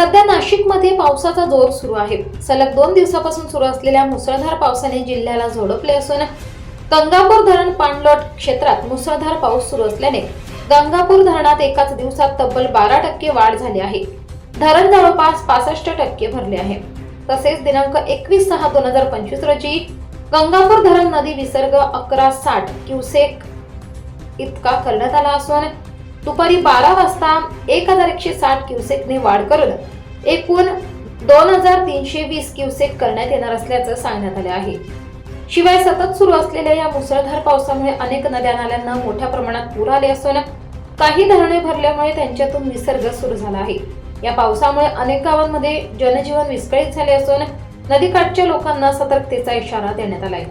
सध्या नाशिकमध्ये पावसाचा जोर सुरू आहे। सलग 2 दिवसापासून सुरू असलेल्या मुसळधार पावसाने जिल्ह्याला झोडपले असून गंगापूर धरण पाणलोट क्षेत्रात मुसळधार पाऊस सुरू असल्याने गंगापूर धरणात एकाच दिवसात तब्बल 12% वाढ झाली आहे। धरण जवळपास 65% भरले आहे। तसेच दिनांक 21/6/2025 रोजी गंगापूर धरण नदी विसर्ग 1160 क्युसेक इतका करण्यात आला असून दुपारी 12 वाजता 1160 क्युसेकने वाढ करून एकूण 2320 क्युसेक करण्यात येणार असल्याचं सांगण्यात आले आहे। शिवाय सतत सुरू असलेल्या या मुसळधार पावसामुळे अनेक नद्या नाल्यांना मोठ्या प्रमाणात पूर आले असून काही धरणे भरल्यामुळे त्यांच्यातून विसर्ग सुरू झाला आहे। या पावसामुळे अनेक गावांमध्ये जनजीवन विस्कळीत झाले असून नदीकाठच्या लोकांना सतर्कतेचा इशारा देण्यात आला आहे।